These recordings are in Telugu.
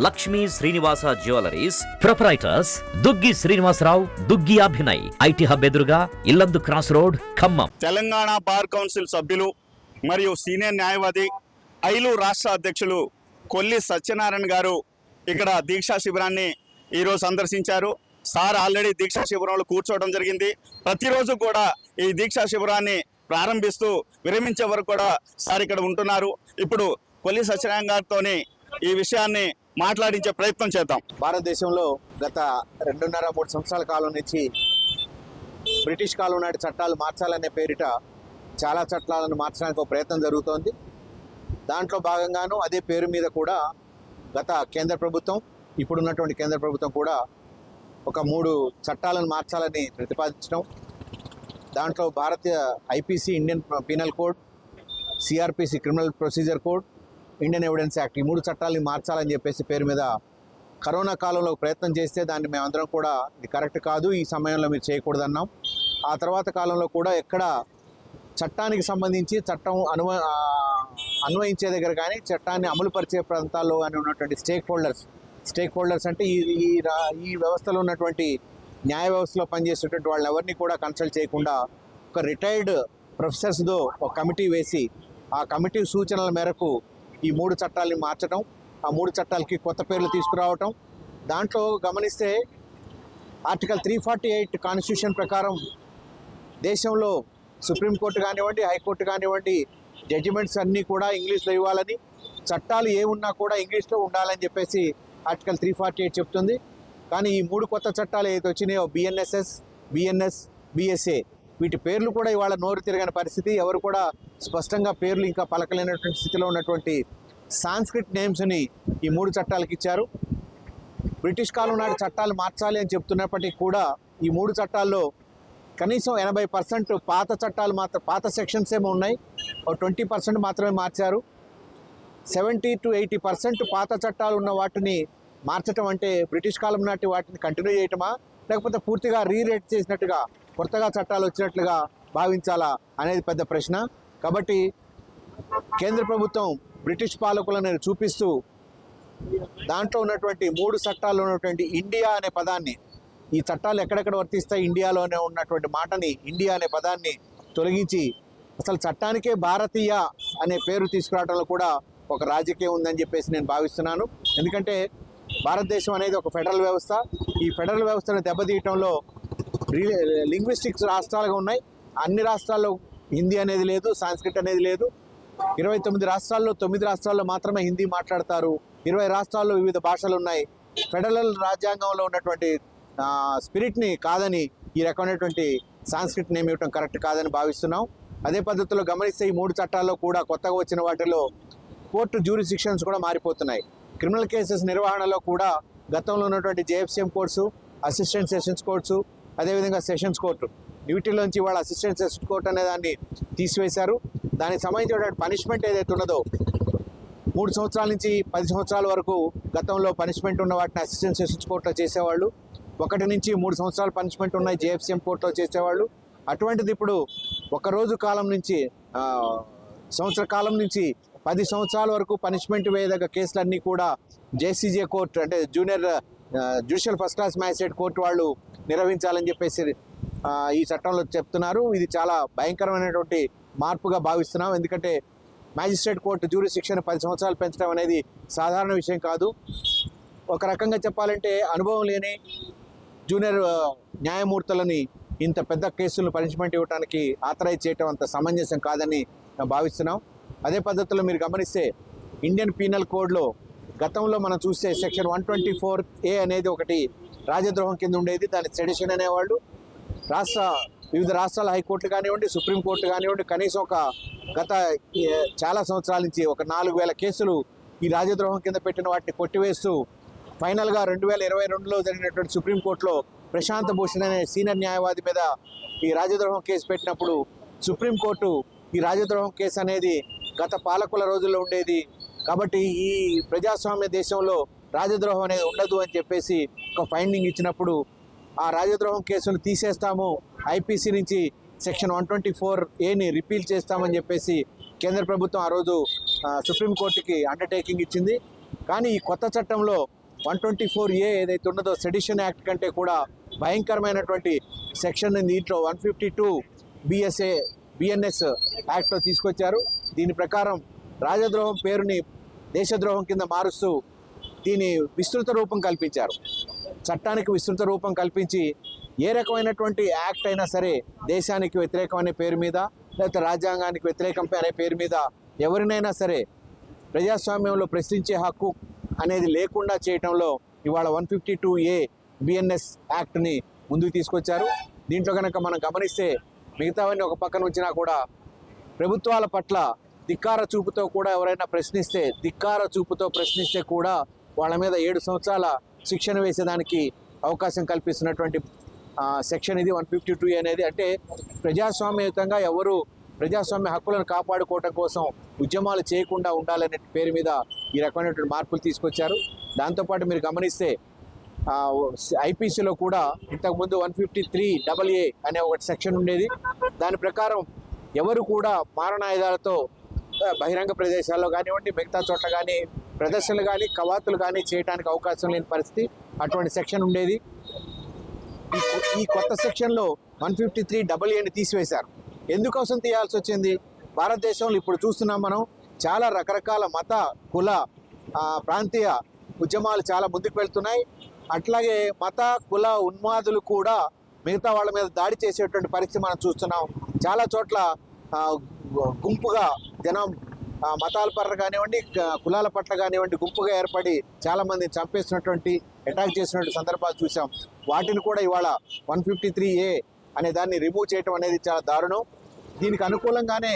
Lakshmi Srinivasa jewelleries proprietors Duggi Srinivasarao, Duggi Abhinay, IT hub ఎదురుగా Yellandu cross road, Khammam. Telangana bar council సభ్యులు మరియు సీనియర్ న్యాయవాది ఐలు రాష్ట్ర అధ్యక్షులు కొల్లి సత్యనారాయణ గారు ఇక్కడ దీక్షా శిబిరాన్ని ఈరోజు సందర్శించారు. సార్ ఆల్రెడీ దీక్షా శిబిరంలో కూర్చోవడం జరిగింది. ప్రతిరోజు కూడా ఈ దీక్షా శిబిరాన్ని ప్రారంభిస్తూ విరమించే వరకు కూడా సార్ ఇక్కడ ఉంటున్నారు. ఇప్పుడు కొల్లి సత్యనారాయణ గారితో ఈ విషయాన్ని మాట్లాడించే ప్రయత్నం చేద్దాం. భారతదేశంలో గత 2.5-3 సంవత్సరాల కాలం నుంచి బ్రిటిష్ కాలం నాటి చట్టాలు మార్చాలనే పేరిట చాలా చట్టాలను మార్చడానికి ఒక ప్రయత్నం జరుగుతోంది. దాంట్లో భాగంగాను అదే పేరు మీద కూడా గత కేంద్ర ప్రభుత్వం, ఇప్పుడున్నటువంటి కేంద్ర ప్రభుత్వం కూడా ఒక 3 చట్టాలను మార్చాలని ప్రతిపాదించడం. దాంట్లో భారతీయ IPC, Indian penal code, CrPC criminal procedure code, Indian evidence act, ఈ 3 చట్టాలని మార్చాలని చెప్పేసి పేరు మీద కరోనా కాలంలో ప్రయత్నం చేస్తే దాన్ని మేమందరం కూడా ఇది కరెక్ట్ కాదు, ఈ సమయంలో మీరు చేయకూడదన్నాం. ఆ తర్వాత కాలంలో కూడా ఎక్కడ చట్టానికి సంబంధించి చట్టం అన్వయించే దగ్గర కానీ చట్టాన్ని అమలుపరిచే ప్రాంతాల్లో కానీ ఉన్నటువంటి స్టేక్ హోల్డర్స్ అంటే ఈ వ్యవస్థలో ఉన్నటువంటి న్యాయ వ్యవస్థలో పనిచేసేటువంటి వాళ్ళని ఎవరిని కూడా కన్సల్ట్ చేయకుండా ఒక రిటైర్డ్ ప్రొఫెసర్స్తో ఒక కమిటీ వేసి ఆ కమిటీ సూచనల మేరకు ఈ 3 చట్టాలని మార్చడం, ఆ 3 చట్టాలకి కొత్త పేర్లు తీసుకురావటం. దాంట్లో గమనిస్తే ఆర్టికల్ 348 కాన్స్టిట్యూషన్ ప్రకారం దేశంలో సుప్రీంకోర్టు కానివ్వండి, హైకోర్టు కానివ్వండి, జడ్జిమెంట్స్ అన్నీ కూడా ఇంగ్లీష్లో ఇవ్వాలని, చట్టాలు ఏమున్నా కూడా ఇంగ్లీష్లో ఉండాలని చెప్పేసి ఆర్టికల్ 348 చెప్తుంది. కానీ ఈ 3 కొత్త చట్టాలు ఏదైతే వచ్చినాయో బిఎన్ఎస్ఎస్, బిఎన్ఎస్, బిఎస్ఏ, వీటి పేర్లు కూడా ఇవాళ నోరు తిరగని పరిస్థితి. ఎవరు కూడా స్పష్టంగా పేర్లు ఇంకా పలకలేనటువంటి స్థితిలో ఉన్నటువంటి సాంస్క్రిట్ నేమ్స్ని ఈ 3 చట్టాలకు ఇచ్చారు. బ్రిటిష్ కాలం నాటి చట్టాలు మార్చాలి అని చెప్తున్నప్పటికీ కూడా ఈ 3 చట్టాల్లో కనీసం 80% పాత చట్టాలు పాత సెక్షన్స్ ఏమో ఉన్నాయి, ఒక 20% మాత్రమే మార్చారు. 70 to 80% పాత చట్టాలు ఉన్న వాటిని మార్చటం అంటే బ్రిటిష్ కాలం నాటి వాటిని కంటిన్యూ చేయటమా, లేకపోతే పూర్తిగా రీరేట్ చేసినట్టుగా కొత్తగా చట్టాలు వచ్చినట్లుగా భావించాలా అనేది పెద్ద ప్రశ్న. కాబట్టి కేంద్ర ప్రభుత్వం బ్రిటిష్ పాలకులను చూపిస్తూ దాంట్లో ఉన్నటువంటి 3 చట్టాల్లో ఉన్నటువంటి ఇండియా అనే పదాన్ని, ఈ చట్టాలు ఎక్కడెక్కడ వర్తిస్తాయి ఇండియాలోనే ఉన్నటువంటి మాటని, ఇండియా అనే పదాన్ని తొలగించి అసలు చట్టానికే భారతీయ అనే పేరు తీసుకురావడంలో కూడా ఒక రాజకీయం ఉందని చెప్పేసి నేను భావిస్తున్నాను. ఎందుకంటే భారతదేశం అనేది ఒక ఫెడరల్ వ్యవస్థ. ఈ ఫెడరల్ వ్యవస్థను దెబ్బతీయటంలో లింగ్విస్టిక్స్ రాష్ట్రాలుగా ఉన్నాయి. అన్ని రాష్ట్రాల్లో హిందీ అనేది లేదు, సాంస్క్రిట్ అనేది లేదు. 29 రాష్ట్రాల్లో 9 రాష్ట్రాల్లో మాత్రమే హిందీ మాట్లాడతారు. 20 రాష్ట్రాల్లో వివిధ భాషలు ఉన్నాయి. ఫెడరల్ రాజ్యాంగంలో ఉన్నటువంటి స్పిరిట్ని కాదని ఈ రకమైనటువంటి సాంస్క్రిట్ నేమ్ ఇవ్వటం కరెక్ట్ కాదని భావిస్తున్నాం. అదే పద్ధతిలో గమనిస్తే ఈ 3 చట్టాల్లో కూడా కొత్తగా వచ్చిన వాటిలో కోర్టు జ్యూరిస్డిక్షన్స్ కూడా మారిపోతున్నాయి. క్రిమినల్ కేసెస్ నిర్వహణలో కూడా గతంలో ఉన్నటువంటి జేఎఫ్సిఎం కోర్ట్స్, అసిస్టెంట్ సెషన్స్ కోర్ట్స్, అదేవిధంగా సెషన్స్ కోర్టు, డ్యూటీలోంచి వాళ్ళ అసిస్టెంట్ సెషన్స్ కోర్టు అనే దాన్ని తీసివేశారు. దానికి సంబంధించినటువంటి పనిష్మెంట్ ఏదైతే ఉన్నదో 3 సంవత్సరాల నుంచి 10 సంవత్సరాల వరకు గతంలో పనిష్మెంట్ ఉన్న వాటిని అసిస్టెంట్ సెషన్స్ కోర్టులో చేసేవాళ్ళు. 1 నుంచి 3 సంవత్సరాల పనిష్మెంట్ ఉన్నాయి జేఎఫ్సిఎం కోర్టులో చేసేవాళ్ళు. అటువంటిది ఇప్పుడు 1 రోజు కాలం నుంచి సంవత్సర కాలం నుంచి 10 సంవత్సరాల వరకు పనిష్మెంట్ వేయదగ్గ కేసులన్నీ కూడా జేసీజే కోర్టు అంటే junior judicial first class magistrate court వాళ్ళు నిర్వహించాలని చెప్పేసి ఈ చట్టంలో చెప్తున్నారు. ఇది చాలా భయంకరమైనటువంటి మార్పుగా భావిస్తున్నాం. ఎందుకంటే మ్యాజిస్ట్రేట్ కోర్టు జ్యూరిస్డిక్షన్ 10 సంవత్సరాలు పెంచడం అనేది సాధారణ విషయం కాదు. ఒక రకంగా చెప్పాలంటే అనుభవం లేని జూనియర్ న్యాయమూర్తులని ఇంత పెద్ద కేసులను పనిష్మెంట్ ఇవ్వడానికి ఆథరైజ్ చేయటం అంత సమంజసం కాదని భావిస్తున్నాం. అదే పద్ధతిలో మీరు గమనిస్తే ఇండియన్ పీనల్ కోడ్లో గతంలో మనం చూస్తే సెక్షన్ 124A అనేది ఒకటి రాజద్రోహం కింద ఉండేది. దాన్ని సెడిషన్ అనేవాళ్ళు. వివిధ రాష్ట్రాల హైకోర్టులు కానివ్వండి, సుప్రీంకోర్టు కానివ్వండి, కనీసం గత చాలా సంవత్సరాల నుంచి ఒక 4000 కేసులు ఈ రాజద్రోహం కింద పెట్టిన వాటిని కొట్టివేస్తూ ఫైనల్గా 2022లో జరిగినటువంటి సుప్రీంకోర్టులో ప్రశాంత్ భూషణ్ అనే సీనియర్ న్యాయవాది మీద ఈ రాజద్రోహం కేసు పెట్టినప్పుడు సుప్రీంకోర్టు ఈ రాజద్రోహం కేసు అనేది గత పాలకుల రోజుల్లో ఉండేది కాబట్టి ఈ ప్రజాస్వామ్య దేశంలో రాజద్రోహం అనేది ఉండదు అని చెప్పేసి ఒక ఫైండింగ్ ఇచ్చినప్పుడు ఆ రాజద్రోహం కేసును తీసేస్తాము, ఐపీసీ నుంచి సెక్షన్ 124A రిపీల్ చేస్తామని చెప్పేసి కేంద్ర ప్రభుత్వం ఆ రోజు సుప్రీంకోర్టుకి అండర్టేకింగ్ ఇచ్చింది. కానీ ఈ కొత్త చట్టంలో 124A ఏదైతే ఉన్నదో సెడిషన్ యాక్ట్ కంటే కూడా భయంకరమైనటువంటి సెక్షన్ దీంట్లో 152 బిఎన్ఎస్ యాక్ట్లో తీసుకొచ్చారు. దీని ప్రకారం రాజద్రోహం పేరుని దేశద్రోహం కింద మారుస్తూ దీని విస్తృత రూపం కల్పించారు. చట్టానికి విస్తృత రూపం కల్పించి ఏ రకమైనటువంటి యాక్ట్ అయినా సరే దేశానికి వ్యతిరేకమనే పేరు మీద లేకపోతే రాజ్యాంగానికి వ్యతిరేకం అనే పేరు మీద ఎవరినైనా సరే ప్రజాస్వామ్యంలో ప్రశ్నించే హక్కు అనేది లేకుండా చేయటంలో ఇవాళ 152A బిఎన్ఎస్ యాక్ట్ని ముందుకు తీసుకొచ్చారు. దీంట్లో కనుక మనం గమనిస్తే మిగతావన్నీ ఒక పక్కన ఉంచినా కూడా ప్రభుత్వాల పట్ల ధిక్కార చూపుతో కూడా ఎవరైనా ధిక్కార చూపుతో ప్రశ్నిస్తే కూడా వాళ్ళ మీద 7 సంవత్సరాల శిక్షణ వేసేదానికి అవకాశం కల్పిస్తున్నటువంటి సెక్షన్ ఇది 152A అనేది. అంటే ప్రజాస్వామ్యయుతంగా ఎవరు ప్రజాస్వామ్య హక్కులను కాపాడుకోవటం కోసం ఉద్యమాలు చేయకుండా ఉండాలనే పేరు మీద ఈ రకమైనటువంటి మార్పులు తీసుకొచ్చారు. దాంతోపాటు మీరు గమనిస్తే ఐపీసీలో కూడా ఇంతకుముందు 153AA అనే ఒక సెక్షన్ ఉండేది. దాని ప్రకారం ఎవరు కూడా మారణాయుధాలతో బహిరంగ ప్రదేశాల్లో కానివ్వండి మిగతా చోట్ల కానీ ప్రదర్శనలు కానీ కవాతులు కానీ చేయడానికి అవకాశం లేని పరిస్థితి అటువంటి సెక్షన్ ఉండేది. ఈ కొత్త సెక్షన్లో 153AA తీసివేశారు. ఎందుకోసం తీయాల్సి వచ్చింది? భారతదేశంలో ఇప్పుడు చూస్తున్నాం మనం చాలా రకరకాల మత కుల ప్రాంతీయ ఉద్యమాలు చాలా ముందుకు వెళ్తున్నాయి. అట్లాగే మత కుల ఉన్మాదులు కూడా మిగతా వాళ్ళ మీద దాడి చేసేటువంటి పరిస్థితి మనం చూస్తున్నాం. చాలా చోట్ల గుంపుగా జనం మతాల పట్ల కానివ్వండి కులాల పట్ల కానివ్వండి గుంపుగా ఏర్పడి చాలామందిని చంపేస్తున్నటువంటి అటాక్ చేసినటువంటి సందర్భాలు చూసాం. వాటిని కూడా ఇవాళ 153A అనే దాన్ని రిమూవ్ చేయడం అనేది చాలా దారుణం. దీనికి అనుకూలంగానే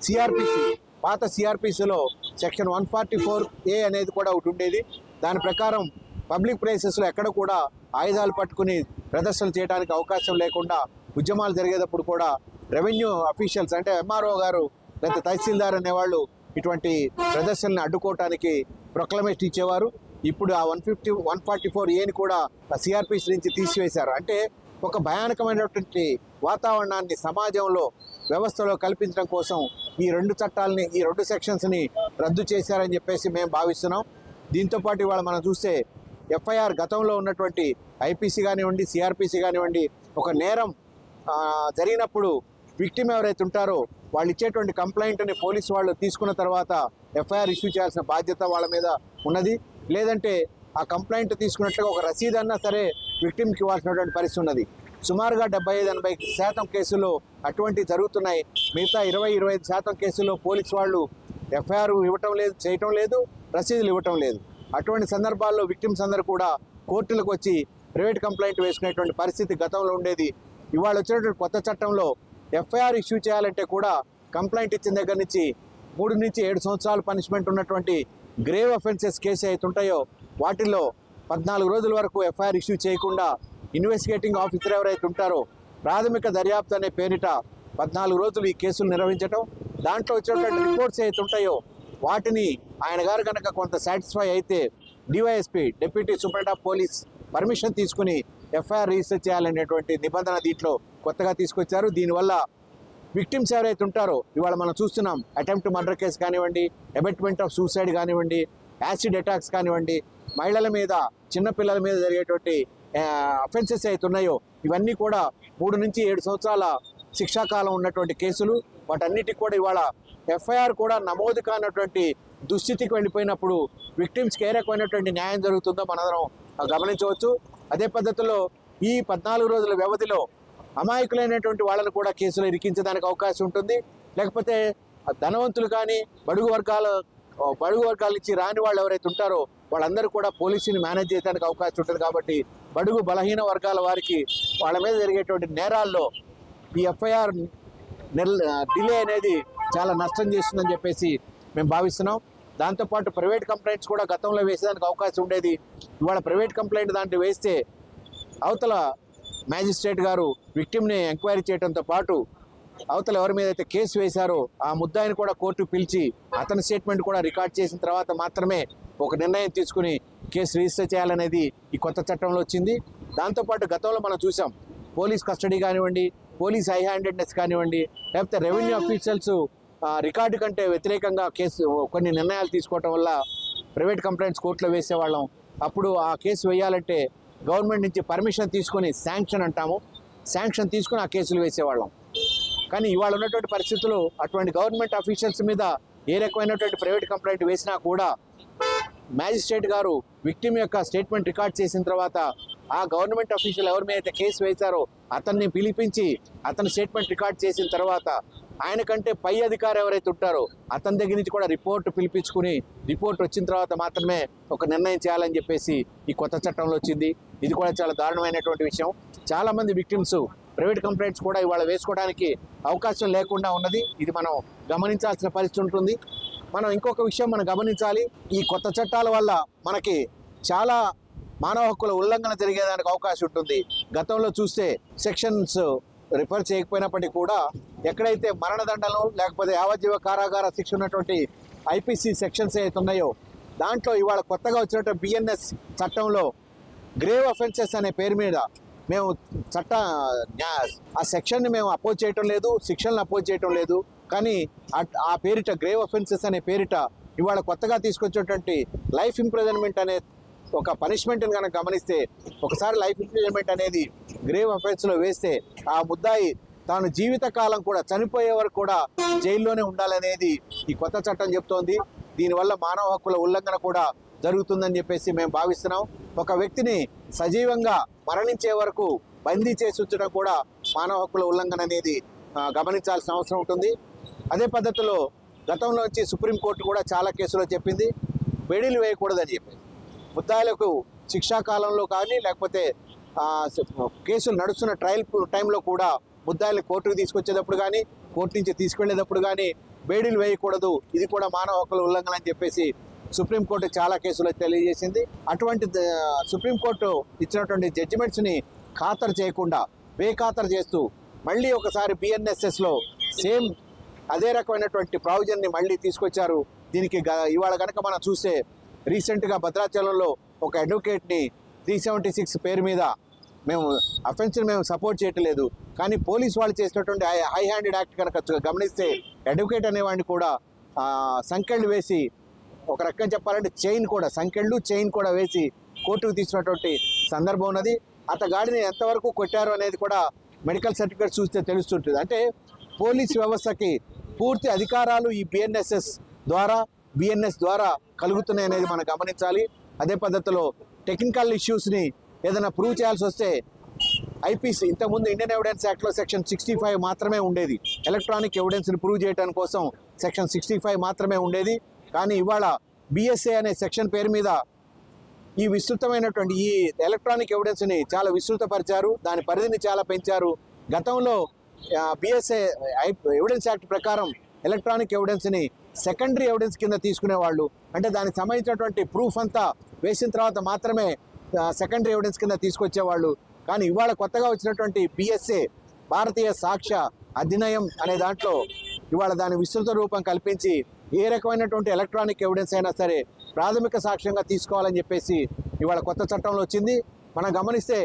సిఆర్పిసి పాత సిఆర్పిసిలో సెక్షన్ 144A అనేది కూడా ఒకటి ఉండేది. దాని ప్రకారం పబ్లిక్ ప్లేసెస్లో ఎక్కడ కూడా ఆయుధాలు పట్టుకుని ప్రదర్శనలు చేయడానికి అవకాశం లేకుండా ఉద్యమాలు జరిగేటప్పుడు కూడా రెవెన్యూ అఫీషియల్స్ అంటే ఎంఆర్ఓ గారు లేకపోతే తహసీల్దార్ అనేవాళ్ళు ఇటువంటి ప్రదర్శనలను అడ్డుకోవటానికి ప్రొక్లమేషన్ ఇచ్చేవారు. ఇప్పుడు ఆ 144Aని కూడా సిఆర్పిసి నుంచి తీసివేశారు. అంటే ఒక భయానకమైనటువంటి వాతావరణాన్ని సమాజంలో వ్యవస్థలో కల్పించడం కోసం ఈ 2 చట్టాలని ఈ 2 సెక్షన్స్ని రద్దు చేశారని చెప్పేసి మేము భావిస్తున్నాం. దీంతోపాటు ఇవాళ మనం చూస్తే ఎఫ్ఐఆర్ గతంలో ఉన్నటువంటి ఐపీసీ కానివ్వండి సిఆర్పిసి కానివ్వండి ఒక నేరం జరిగినప్పుడు విక్టిమ్ ఎవరైతే ఉంటారో వాళ్ళు ఇచ్చేటువంటి కంప్లైంట్ని పోలీసు వాళ్ళు తీసుకున్న తర్వాత ఎఫ్ఐఆర్ ఇష్యూ చేయాల్సిన బాధ్యత వాళ్ళ మీద ఉన్నది. లేదంటే ఆ కంప్లైంట్ తీసుకున్నట్టుగా ఒక రసీదు అన్నా సరే విక్టిమ్కి ఇవ్వాల్సినటువంటి పరిస్థితి ఉన్నది. సుమారుగా 75-80% కేసుల్లో అటువంటివి జరుగుతున్నాయి. మిగతా 20-25% కేసుల్లో పోలీసు వాళ్ళు ఎఫ్ఐఆర్ ఇవ్వటం లేదు, చేయటం లేదు, రసీదులు ఇవ్వటం లేదు. అటువంటి సందర్భాల్లో విక్టిమ్స్ అందరూ కూడా కోర్టులకు వచ్చి ప్రైవేట్ కంప్లైంట్ వేసుకునేటువంటి పరిస్థితి గతంలో ఉండేది. ఇవాళ వచ్చినటువంటి కొత్త చట్టంలో ఎఫ్ఐఆర్ ఇష్యూ చేయాలంటే కూడా కంప్లైంట్ ఇచ్చిన దగ్గర నుంచి 3 నుంచి 7 సంవత్సరాలు పనిష్మెంట్ ఉన్నటువంటి గ్రేవ్ అఫెన్సెస్ కేసు అయితే ఉంటాయో వాటిల్లో 14 రోజుల వరకు ఎఫ్ఐఆర్ ఇష్యూ చేయకుండా ఇన్వెస్టిగేటింగ్ ఆఫీసర్ ఎవరైతే ఉంటారో ప్రాథమిక దర్యాప్తు అనే పేరిట 14 రోజులు ఈ కేసులు నిర్వహించడం, దాంట్లో వచ్చినటువంటి రిపోర్ట్స్ అయితే ఉంటాయో వాటిని ఆయన గారు కనుక కొంత సాటిస్ఫై అయితే DySP deputy superintendent of police permission తీసుకుని ఎఫ్ఐఆర్ రిజిస్టర్ చేయాలనేటువంటి నిబంధన దీంట్లో కొత్తగా తీసుకొచ్చారు. దీనివల్ల విక్టిమ్స్ ఎవరైతే ఉంటారో ఇవాళ మనం చూస్తున్నాం అటెంప్ట్ మర్డర్ కేసు కానివ్వండి, అబెట్మెంట్ ఆఫ్ సూసైడ్ కానివ్వండి, యాసిడ్ అటాక్స్ కానివ్వండి, మహిళల మీద చిన్నపిల్లల మీద జరిగేటువంటి అఫెన్సెస్ అయితే ఉన్నాయో ఇవన్నీ కూడా 3 నుంచి 7 సంవత్సరాల శిక్షాకాలం ఉన్నటువంటి కేసులు. వాటన్నిటికి కూడా ఇవాళ ఎఫ్ఐఆర్ కూడా నమోదు కానటువంటి దుస్థితికి వెళ్ళిపోయినప్పుడు విక్టిమ్స్కి ఏ రకమైనటువంటి న్యాయం జరుగుతుందో మనందరం గమనించవచ్చు. అదే పద్ధతిలో ఈ 14 రోజుల వ్యవధిలో అమాయకులైనటువంటి వాళ్ళను కూడా కేసులో ఇరికించడానికి అవకాశం ఉంటుంది. లేకపోతే ధనవంతులు కానీ బడుగు వర్గాల నుంచి రాని వాళ్ళు ఎవరైతే ఉంటారో వాళ్ళందరూ కూడా పోలీసుని మేనేజ్ చేయడానికి అవకాశం ఉంటుంది. కాబట్టి బడుగు బలహీన వర్గాల వారికి వాళ్ళ మీద జరిగేటువంటి నేరాల్లో ఈ ఎఫ్ఐఆర్ డిలే అనేది చాలా నష్టం చేస్తుందని చెప్పేసి మేము భావిస్తున్నాం. దాంతోపాటు ప్రైవేట్ కంప్లైంట్స్ కూడా గతంలో వేసేదానికి అవకాశం ఉండేది. ఇవాళ ప్రైవేట్ కంప్లైంట్ దాంట్లో వేస్తే అవతల మ్యాజిస్ట్రేట్ గారు విక్టిమ్ని ఎంక్వైరీ చేయడంతో పాటు అవతల ఎవరి మీద అయితే కేసు వేశారో ఆ ముద్దాయిని కూడా కోర్టు పిలిచి అతని స్టేట్మెంట్ కూడా రికార్డ్ చేసిన తర్వాత మాత్రమే ఒక నిర్ణయం తీసుకుని కేసు రిజిస్టర్ చేయాలనేది ఈ కొత్త చట్టంలో వచ్చింది. దాంతోపాటు గతంలో మనం చూసాం పోలీస్ కస్టడీ కానివ్వండి, పోలీస్ హై హ్యాండెడ్నెస్ కానివ్వండి, లేకపోతే రెవెన్యూ అఫీషియల్స్ రికార్డు కంటే వ్యతిరేకంగా కొన్ని నిర్ణయాలు తీసుకోవటం వల్ల ప్రైవేట్ కంప్లైంట్స్ కోర్టులో వేసేవాళ్ళం. అప్పుడు ఆ కేసు వేయాలంటే గవర్నమెంట్ నుంచి పర్మిషన్ తీసుకొని శాంక్షన్ అంటాము, శాంక్షన్ తీసుకొని ఆ కేసులు వేసేవాళ్ళం. కానీ ఇవాళ ఉన్నటువంటి పరిస్థితుల్లో అటువంటి గవర్నమెంట్ అఫీషియల్స్ మీద ఏ రకమైనటువంటి ప్రైవేట్ కంప్లైంట్ వేసినా కూడా మ్యాజిస్ట్రేట్ గారు విక్టిమ్ యొక్క స్టేట్మెంట్ రికార్డ్ చేసిన తర్వాత ఆ గవర్నమెంట్ అఫీషియల్ ఎవరి మీద అయితే కేసు వేశారో అతన్ని పిలిపించి అతని స్టేట్మెంట్ రికార్డ్ చేసిన తర్వాత ఆయన కంటే పై అధికారి ఎవరైతే ఉంటారో అతని దగ్గర నుంచి కూడా రిపోర్ట్ పిలిపించుకుని రిపోర్ట్ వచ్చిన తర్వాత మాత్రమే ఒక నిర్ణయం చేయాలని చెప్పేసి ఈ కొత్త చట్టంలో వచ్చింది. ఇది కూడా చాలా దారుణమైనటువంటి విషయం. చాలామంది విక్టిమ్స్ ప్రైవేట్ కంప్లైంట్స్ కూడా ఇవాళ వేసుకోవడానికి అవకాశం లేకుండా ఉన్నది. ఇది మనం గమనించాల్సిన పరిస్థితి ఉంటుంది. మనం ఇంకొక విషయం మనం గమనించాలి. ఈ కొత్త చట్టాల వల్ల మనకి చాలా మానవ హక్కుల ఉల్లంఘన జరిగేదానికి అవకాశం ఉంటుంది. గతంలో చూస్తే సెక్షన్స్ రిఫర్ చేయకపోయినప్పటికీ కూడా ఎక్కడైతే మరణదండలు లేకపోతే యావజ్జీవ కారాగార శిక్ష ఉన్నటువంటి ఐపీసీ సెక్షన్స్ ఏవైతే ఉన్నాయో దాంట్లో ఇవాళ కొత్తగా వచ్చినటువంటి బిఎన్ఎస్ చట్టంలో గ్రేవ్ అఫెన్సెస్ అనే పేరు మీద మేము ఆ సెక్షన్ని మేము అపోజ్ చేయటం లేదు, శిక్షలను అపోజ్ చేయటం లేదు. కానీ ఆ పేరిట గ్రేవ్ అఫెన్సెస్ అనే పేరిట ఇవాళ కొత్తగా తీసుకొచ్చేటువంటి లైఫ్ ఇంప్రిజన్మెంట్ అనే ఒక పనిష్మెంట్ని కనుక గమనిస్తే, ఒకసారి లైఫ్ ఇంప్రిజన్మెంట్ అనేది గ్రేవ్ అఫెన్స్లో వేస్తే ఆ ముద్దాయి తాను జీవితకాలం కూడా చనిపోయే వరకు కూడా జైల్లోనే ఉండాలనేది ఈ కొత్త చట్టం చెప్తోంది. దీనివల్ల మానవ హక్కుల ఉల్లంఘన కూడా జరుగుతుందని చెప్పేసి మేము భావిస్తున్నాం. ఒక వ్యక్తిని సజీవంగా మరణించే వరకు బందీ చేసి ఉంచడం కూడా మానవ హక్కుల ఉల్లంఘన అనేది గమనించాల్సిన అవసరం ఉంటుంది. అదే పద్ధతిలో గతంలో వచ్చి సుప్రీంకోర్టు కూడా చాలా కేసులో చెప్పింది బెడీలు వేయకూడదని చెప్పి. ముద్దాయిలకు శిక్షాకాలంలో కానీ లేకపోతే కేసులు నడుస్తున్న ట్రయల్ టైంలో కూడా ముద్దాయిలు కోర్టుకు తీసుకొచ్చేటప్పుడు కానీ కోర్టు నుంచి తీసుకెళ్లేటప్పుడు కానీ బెడీలు వేయకూడదు, ఇది కూడా మానవ హక్కుల ఉల్లంఘన అని చెప్పేసి సుప్రీంకోర్టు చాలా కేసులు తెలియజేసింది. అటువంటి సుప్రీంకోర్టు ఇచ్చినటువంటి జడ్జిమెంట్స్ని ఖాతరు చేయకుండా బేఖాతరు చేస్తూ మళ్ళీ ఒకసారి బిఎన్ఎస్ఎస్లో సేమ్ అదే రకమైనటువంటి ప్రావిజన్ని మళ్ళీ తీసుకొచ్చారు. దీనికి ఇవాళ కనుక మనం చూస్తే రీసెంట్గా భద్రాచలంలో ఒక అడ్వకేట్ని 376 పేరు మీద మేము అఫెన్స్ని మేము సపోర్ట్ చేయట్లేదు, కానీ పోలీస్ వాళ్ళు చేసినటువంటి హై హ్యాండెడ్ యాక్ట్ కనుక గమనిస్తే అడ్వకేట్ అనేవాడిని కూడా సంకెళ్ళు వేసి, ఒక రకంగా చెప్పాలంటే సంకెళ్ళు చైన్ కూడా వేసి కోర్టుకు తీసినటువంటి సందర్భం ఉన్నది. అతగాడిని ఎంతవరకు కొట్టారు అనేది కూడా మెడికల్ సర్టిఫికేట్ చూస్తే తెలుస్తుంటుంది. అంటే పోలీస్ వ్యవస్థకి పూర్తి అధికారాలు ఈ బిఎన్ఎస్ ద్వారా కలుగుతున్నాయి అనేది మనం గమనించాలి. అదే పద్ధతిలో టెక్నికల్ ఇష్యూస్ని ఏదైనా ప్రూవ్ చేయాల్సి వస్తే ఐపీసీ ఇంతకుముందు ఇండియన్ ఎవిడెన్స్ యాక్ట్లో సెక్షన్ 65 మాత్రమే ఉండేది. ఎలక్ట్రానిక్ ఎవిడెన్స్ని ప్రూవ్ చేయడం కోసం సెక్షన్ 65 మాత్రమే ఉండేది. కానీ ఇవాళ బిఎస్ఏ అనే సెక్షన్ పేరు మీద ఈ విస్తృతమైనటువంటి ఈ ఎలక్ట్రానిక్ ఎవిడెన్స్ని చాలా విస్తృతపరిచారు, దాని పరిధిని చాలా పెంచారు. గతంలో బిఎస్ఏ ఎవిడెన్స్ యాక్ట్ ప్రకారం ఎలక్ట్రానిక్ ఎవిడెన్స్ని సెకండరీ ఎవిడెన్స్ కింద తీసుకునేవాళ్ళు. అంటే దానికి సంబంధించినటువంటి ప్రూఫ్ అంతా వేసిన తర్వాత మాత్రమే సెకండరీ ఎవిడెన్స్ కింద తీసుకొచ్చేవాళ్ళు. కానీ ఇవాళ కొత్తగా వచ్చినటువంటి బిఎస్ఏ భారతీయ సాక్ష్య అధినియం అనే దాంట్లో ఇవాళ దాని విస్తృత రూపం కల్పించి ఏ రకమైనటువంటి ఎలక్ట్రానిక్ ఎవిడెన్స్ అయినా సరే ప్రాథమిక సాక్ష్యంగా తీసుకోవాలని చెప్పేసి ఇవాళ కొత్త చట్టంలో వచ్చింది. మనం గమనిస్తే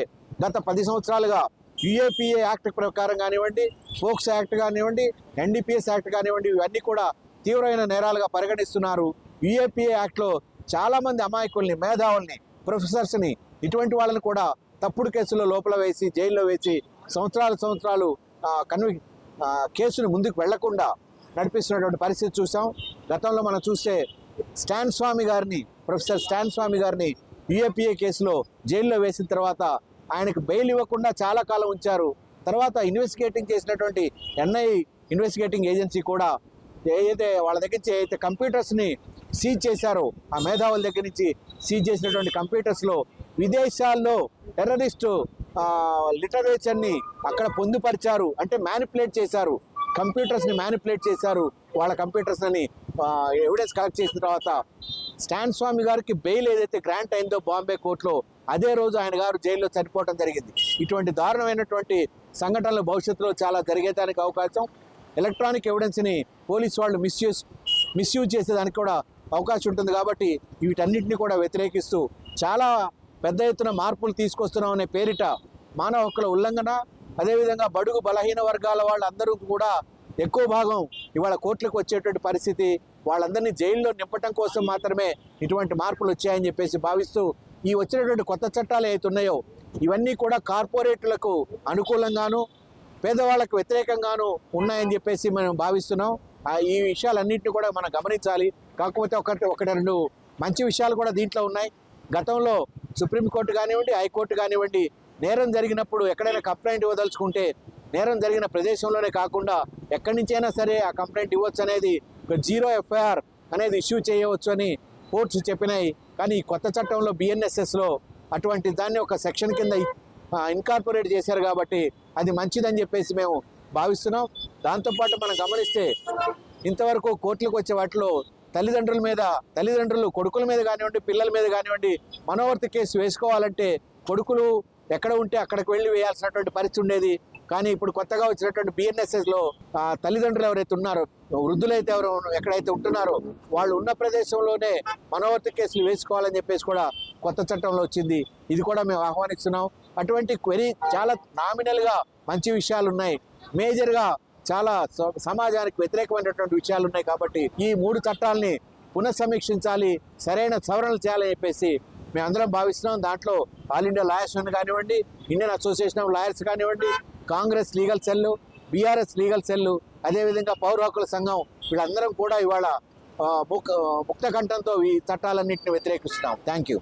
గత 10 సంవత్సరాలుగా యుఏపిఏ యాక్ట్ ప్రకారం కానివ్వండి, పోక్సో యాక్ట్ కానివ్వండి, ఎన్డీపీఎస్ యాక్ట్ కానివ్వండి, ఇవన్నీ కూడా తీవ్రమైన నేరాలుగా పరిగణిస్తున్నారు. యుఏపిఏ యాక్ట్లో చాలామంది అమాయకుల్ని, మేధావుల్ని, ప్రొఫెసర్స్ని, ఇటువంటి వాళ్ళని కూడా తప్పుడు కేసుల్లో లోపల వేసి జైల్లో వేసి సంవత్సరాలు కేసును ముందుకు వెళ్లకుండా నడిపిస్తున్నటువంటి పరిస్థితి చూసాం. గతంలో మనం చూస్తే ప్రొఫెసర్ స్టాన్ స్వామి గారిని యుఏపిఏ కేసులో జైల్లో వేసిన తర్వాత ఆయనకు బెయిల్ ఇవ్వకుండా చాలా కాలం ఉంచారు. తర్వాత ఇన్వెస్టిగేటింగ్ చేసినటువంటి ఎన్ఐఏ ఇన్వెస్టిగేటింగ్ ఏజెన్సీ కూడా ఏదైతే వాళ్ళ దగ్గర నుంచి ఏదైతే కంప్యూటర్స్ని సీజ్ చేశారో ఆ మేధావుల దగ్గర నుంచి సీజ్ చేసినటువంటి కంప్యూటర్స్లో విదేశాల్లో టెర్రరిస్టు లిటరేచర్ని అక్కడ పొందుపరిచారు, అంటే మ్యానిపులేట్ చేశారు, కంప్యూటర్స్ని మ్యానిపులేట్ చేశారు. వాళ్ళ కంప్యూటర్స్ని ఎవిడెన్స్ కలెక్ట్ చేసిన తర్వాత స్టాన్ స్వామి గారికి బెయిల్ ఏదైతే గ్రాంట్ అయిందో బాంబే కోర్టులో, అదే రోజు ఆయన గారు జైల్లో చనిపోవడం జరిగింది. ఇటువంటి దారుణమైనటువంటి సంఘటనలు భవిష్యత్తులో చాలా జరిగేదానికి అవకాశం. ఎలక్ట్రానిక్ ఎవిడెన్స్ని పోలీసు వాళ్ళు మిస్యూజ్ చేసేదానికి కూడా అవకాశం ఉంటుంది. కాబట్టి వీటన్నిటిని కూడా వ్యతిరేకిస్తూ చాలా పెద్ద ఎత్తున మార్పులు తీసుకొస్తున్నాం అనే పేరిట మానవ హక్కుల ఉల్లంఘన, అదేవిధంగా బడుగు బలహీన వర్గాల వాళ్ళందరూ కూడా ఎక్కువ భాగం ఇవాళ కోర్టులకు వచ్చేటువంటి పరిస్థితి, వాళ్ళందరినీ జైల్లో నింపటం కోసం మాత్రమే ఇటువంటి మార్పులు వచ్చాయని చెప్పేసి భావిస్తూ ఈ వచ్చినటువంటి కొత్త చట్టాలు ఏవైతే ఉన్నాయో ఇవన్నీ కూడా కార్పొరేట్లకు అనుకూలంగాను పేదవాళ్ళకు వ్యతిరేకంగాను ఉన్నాయని చెప్పేసి మనం భావిస్తున్నాం. ఈ విషయాలన్నింటినీ కూడా మనం గమనించాలి. కాకపోతే ఒకటి రెండు మంచి విషయాలు కూడా దీంట్లో ఉన్నాయి. గతంలో సుప్రీంకోర్టు కానివ్వండి, హైకోర్టు కానివ్వండి, నేరం జరిగినప్పుడు ఎక్కడైనా కంప్లైంట్ ఇవ్వదలుచుకుంటే నేరం జరిగిన ప్రదేశంలోనే కాకుండా ఎక్కడి నుంచైనా సరే ఆ కంప్లైంట్ ఇవ్వచ్చు అనేది, ఒక 0 FIR అనేది ఇష్యూ చేయవచ్చు అని కోర్ట్స్ చెప్పినాయి. కానీ ఈ కొత్త చట్టంలో BNSSలో అటువంటి దాన్ని ఒక సెక్షన్ కింద ఇన్కార్పొరేట్ చేశారు కాబట్టి అది మంచిదని చెప్పేసి మేము భావిస్తున్నాం. దాంతోపాటు మనం గమనిస్తే ఇంతవరకు కోర్టులకు వచ్చే వాటిలో తల్లిదండ్రులు కొడుకుల మీద కానివ్వండి, పిల్లల మీద కానివ్వండి మనోవర్తి కేసు వేసుకోవాలంటే కొడుకులు ఎక్కడ ఉంటే అక్కడికి వెళ్ళి వేయాల్సినటువంటి పరిస్థితి ఉండేది. కానీ ఇప్పుడు కొత్తగా వచ్చినటువంటి BNSSలో తల్లిదండ్రులు ఎవరైతే ఉన్నారో, వృద్ధులైతే ఎవరు ఎక్కడైతే ఉంటున్నారో వాళ్ళు ఉన్న ప్రదేశంలోనే మనోవర్తి కేసులు వేసుకోవాలని చెప్పేసి కూడా కొత్త చట్టంలో వచ్చింది. ఇది కూడా మేము ఆహ్వానిస్తున్నాం. అటువంటి చాలా నామినల్గా మంచి విషయాలు ఉన్నాయి. మేజర్గా చాలా సమాజానికి వ్యతిరేకమైనటువంటి విషయాలు ఉన్నాయి. కాబట్టి ఈ 3 చట్టాలని పునఃసమీక్షించాలి, సరైన సవరణలు చేయాలని చెప్పేసి మేమందరం భావిస్తున్నాం. దాంట్లో ఆల్ ఇండియా లాయర్స్ కానివ్వండి, ఇండియన్ అసోసియేషన్ ఆఫ్ లాయర్స్ కానివ్వండి, Congress legal cell, BRS legal cell, అదేవిధంగా పౌర హక్కుల సంఘం, వీళ్ళందరం కూడా ఇవాళ ముక్త కంఠంతో ఈ చట్టాలన్నింటినీ వ్యతిరేకిస్తున్నాం. Thank you.